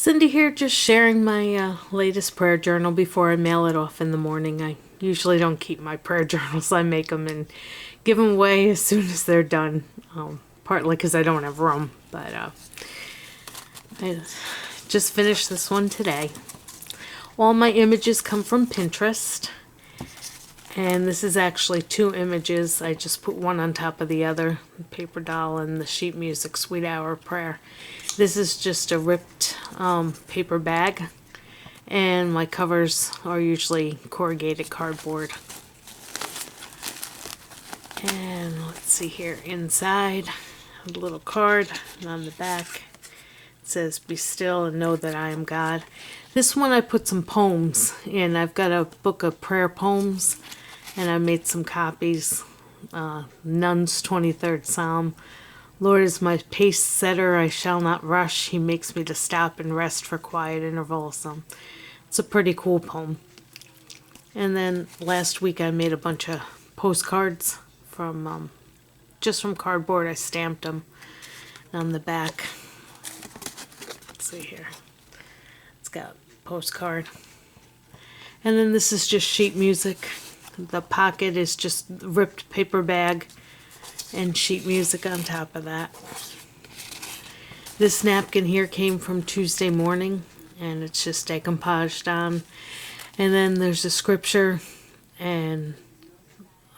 Cindy here, just sharing my latest prayer journal before I mail it off in the morning. I usually don't keep my prayer journals. I make them and give them away as soon as they're done. Partly because I don't have room, but I just finished this one today. All my images come from Pinterest. And this is actually two images. I just put one on top of the other. The paper doll and the sheet music Sweet Hour Prayer. This is just a ripped paper bag. And my covers are usually corrugated cardboard. And let's see here. Inside, a little card. And on the back, it says, "Be still and know that I am God." This one I put some poems in. I've got a book of prayer poems. And I made some copies. Nun's 23rd Psalm. "Lord is my pace setter, I shall not rush. He makes me to stop and rest for quiet intervals." It's a pretty cool poem. And then last week I made a bunch of postcards from just from cardboard. I stamped them on the back. Let's see here. It's got a postcard. And then this is just sheet music. The pocket is just ripped paper bag and sheet music on top of that. This napkin here came from Tuesday morning, and it's just decoupaged on. And then there's a scripture and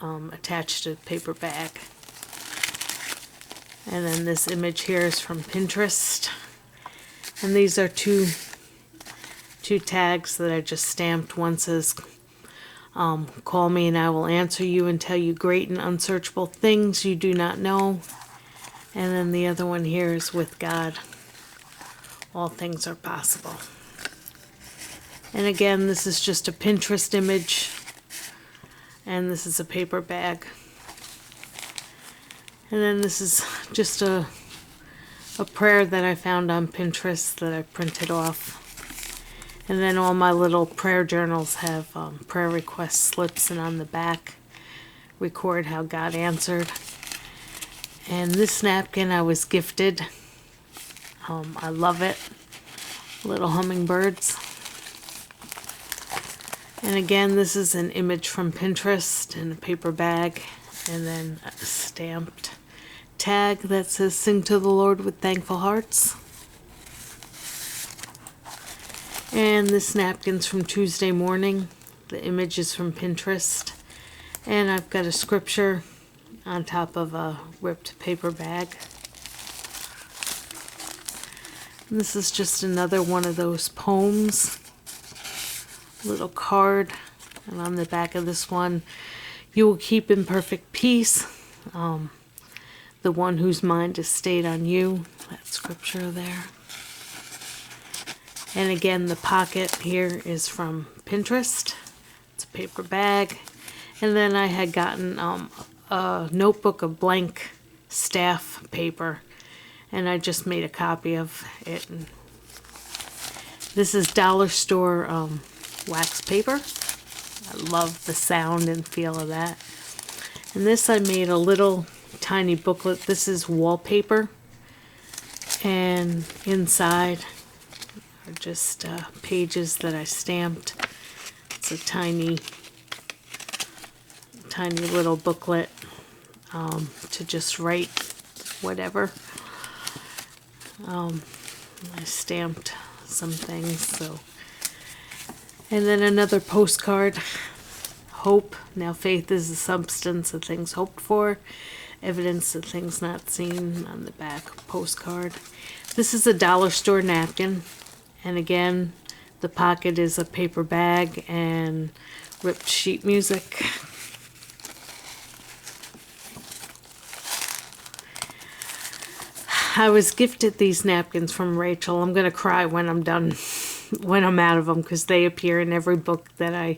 attached to the paper bag. And then this image here is from Pinterest. And these are two tags that I just stamped. One says, "Call me and I will answer you and tell you great and unsearchable things you do not know." And then the other one here is, "With God, all things are possible." And again, this is just a Pinterest image. And this is a paper bag. And then this is just a prayer that I found on Pinterest that I printed off. And then all my little prayer journals have prayer request slips, and on the back record how God answered. And this napkin I was gifted. I love it. Little hummingbirds. And again, this is an image from Pinterest in a paper bag, and then a stamped tag that says, "Sing to the Lord with thankful hearts." And this napkin's from Tuesday morning. The image is from Pinterest. And I've got a scripture on top of a ripped paper bag. And this is just another one of those poems. Little card. And on the back of this one, "You will keep in perfect peace the one whose mind is stayed on you." That scripture there. And again, the pocket here is from Pinterest. It's a paper bag. And then I had gotten a notebook of blank staff paper. And I just made a copy of it. And this is dollar store wax paper. I love the sound and feel of that. And this I made a little tiny booklet. This is wallpaper. And inside just pages that I stamped. It's a tiny little booklet to just write whatever. I stamped some things. So, and then another postcard. Hope. Now faith is the substance of things hoped for, evidence of things not seen. On the back postcard. This is a dollar store napkin. And again, the pocket is a paper bag and ripped sheet music. I was gifted these napkins from Rachel. I'm going to cry when I'm done, when I'm out of them, because they appear in every book that I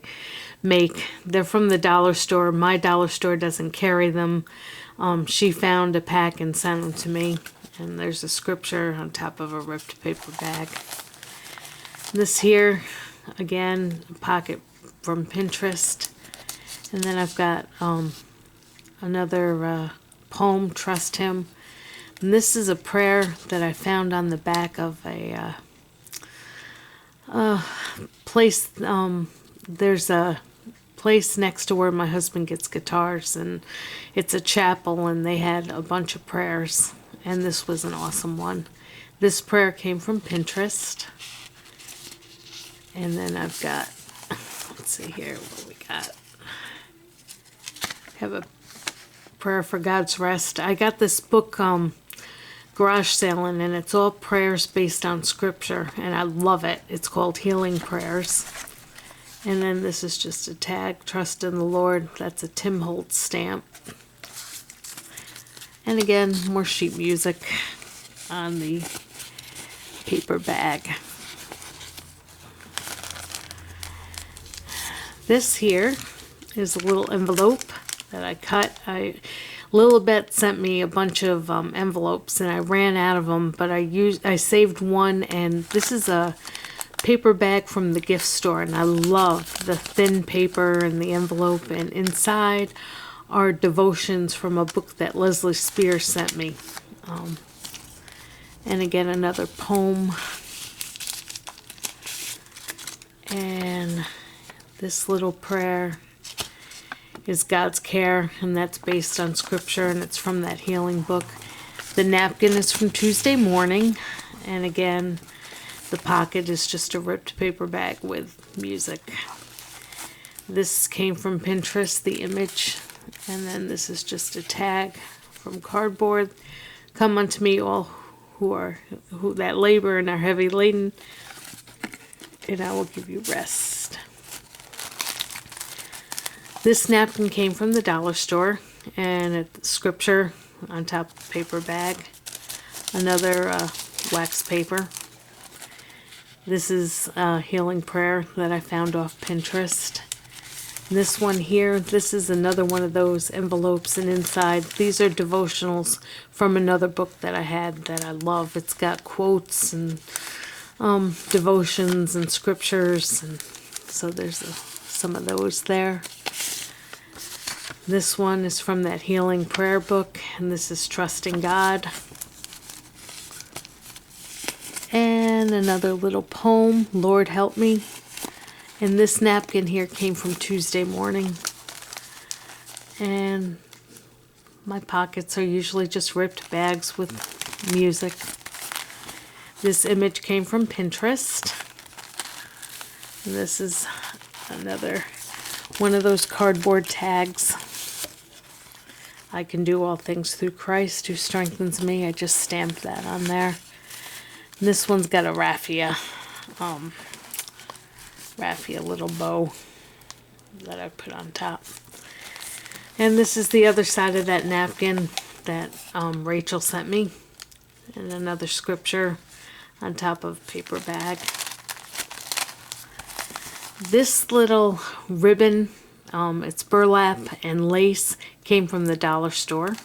make. They're from the dollar store. My dollar store doesn't carry them. She found a pack and sent them to me. And there's a scripture on top of a ripped paper bag. This here, again, a pocket from Pinterest. And then I've got another poem, "Trust Him." And this is a prayer that I found on the back of a place, there's a place next to where my husband gets guitars, and it's a chapel, and they had a bunch of prayers, and this was an awesome one. This prayer came from Pinterest. And then I've got, let's see here what we got. Have a prayer for God's rest. I got this book garage sailing, and it's all prayers based on scripture, and I love it. It's called Healing Prayers. And then this is just a tag, Trust in the Lord. That's a Tim Holtz stamp. And again, more sheet music on the paper bag. This here is a little envelope that I cut. Lilibet sent me a bunch of envelopes, and I ran out of them, but I saved one, and this is a paper bag from the gift store, and I love the thin paper and the envelope, and inside are devotions from a book that Leslie Spears sent me. And again, another poem. And this little prayer is God's care, and that's based on scripture, and it's from that healing book. The napkin is from Tuesday morning, and again, the pocket is just a ripped paper bag with music. This came from Pinterest, the image, and then this is just a tag from cardboard. Come unto me, all who that labor and are heavy laden, and I will give you rest. This napkin came from the dollar store, and it's scripture on top of the paper bag. Another wax paper. This is a healing prayer that I found off Pinterest. This one here, this is another one of those envelopes, and inside, these are devotionals from another book that I had that I love. It's got quotes and devotions and scriptures, and so there's some of those there. This one is from that healing prayer book, and this is Trusting God. And another little poem, Lord Help Me. And this napkin here came from Tuesday morning. And my pockets are usually just ripped bags with music. This image came from Pinterest. And this is another one of those cardboard tags. I can do all things through Christ who strengthens me. I just stamped that on there. And this one's got a raffia little bow that I put on top. And this is the other side of that napkin that Rachel sent me. And another scripture on top of a paper bag. This little ribbon, it's burlap and lace, came from the dollar store.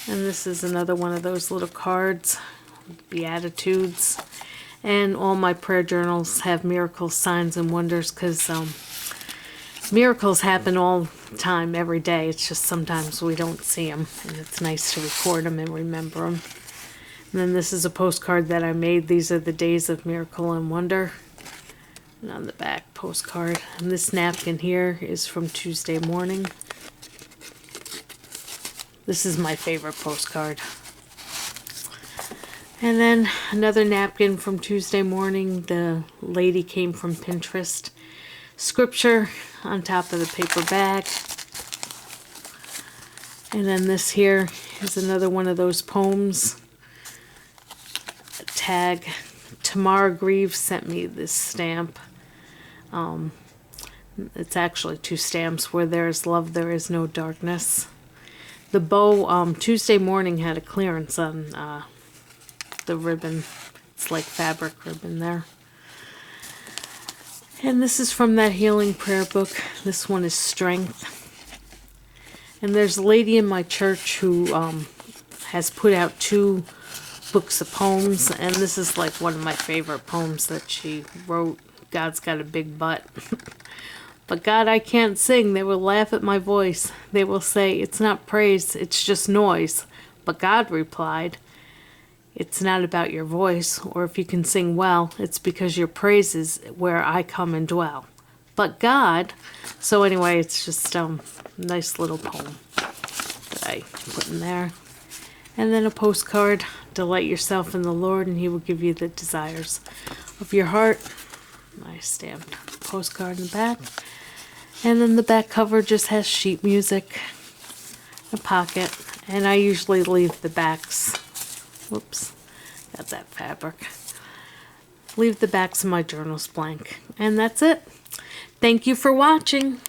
And this is another one of those little cards, Beatitudes. And all my prayer journals have miracles, signs, and wonders, because miracles happen all the time, every day. It's just sometimes we don't see them, and it's nice to record them and remember them. And then this is a postcard that I made. These are the days of miracle and wonder. And on the back, postcard. And this napkin here is from Tuesday morning. This is my favorite postcard. And then another napkin from Tuesday morning. The lady came from Pinterest. Scripture on top of the paper bag. And then this here is another one of those poems. A tag. Tamara Greaves sent me this stamp. It's actually two stamps. Where there is love, there is no darkness. The bow, Tuesday morning had a clearance on the ribbon. It's like fabric ribbon there. And this is from that healing prayer book. This one is Strength. And there's a lady in my church who has put out 2 books of poems, and this is like one of my favorite poems that she wrote. God's got a big butt. But God, I can't sing. They will laugh at my voice. They will say, it's not praise, it's just noise. But God replied, It's not about your voice or if you can sing well. It's because your praise is where I come and dwell. But God, so anyway, it's just nice little poem that I put in there. And then a postcard, delight yourself in the Lord and he will give you the desires of your heart. Nice stamped postcard in the back. And then the back cover just has sheet music, a pocket, and I usually leave the backs, whoops, got that fabric, leave the backs of my journals blank. And that's it. Thank you for watching.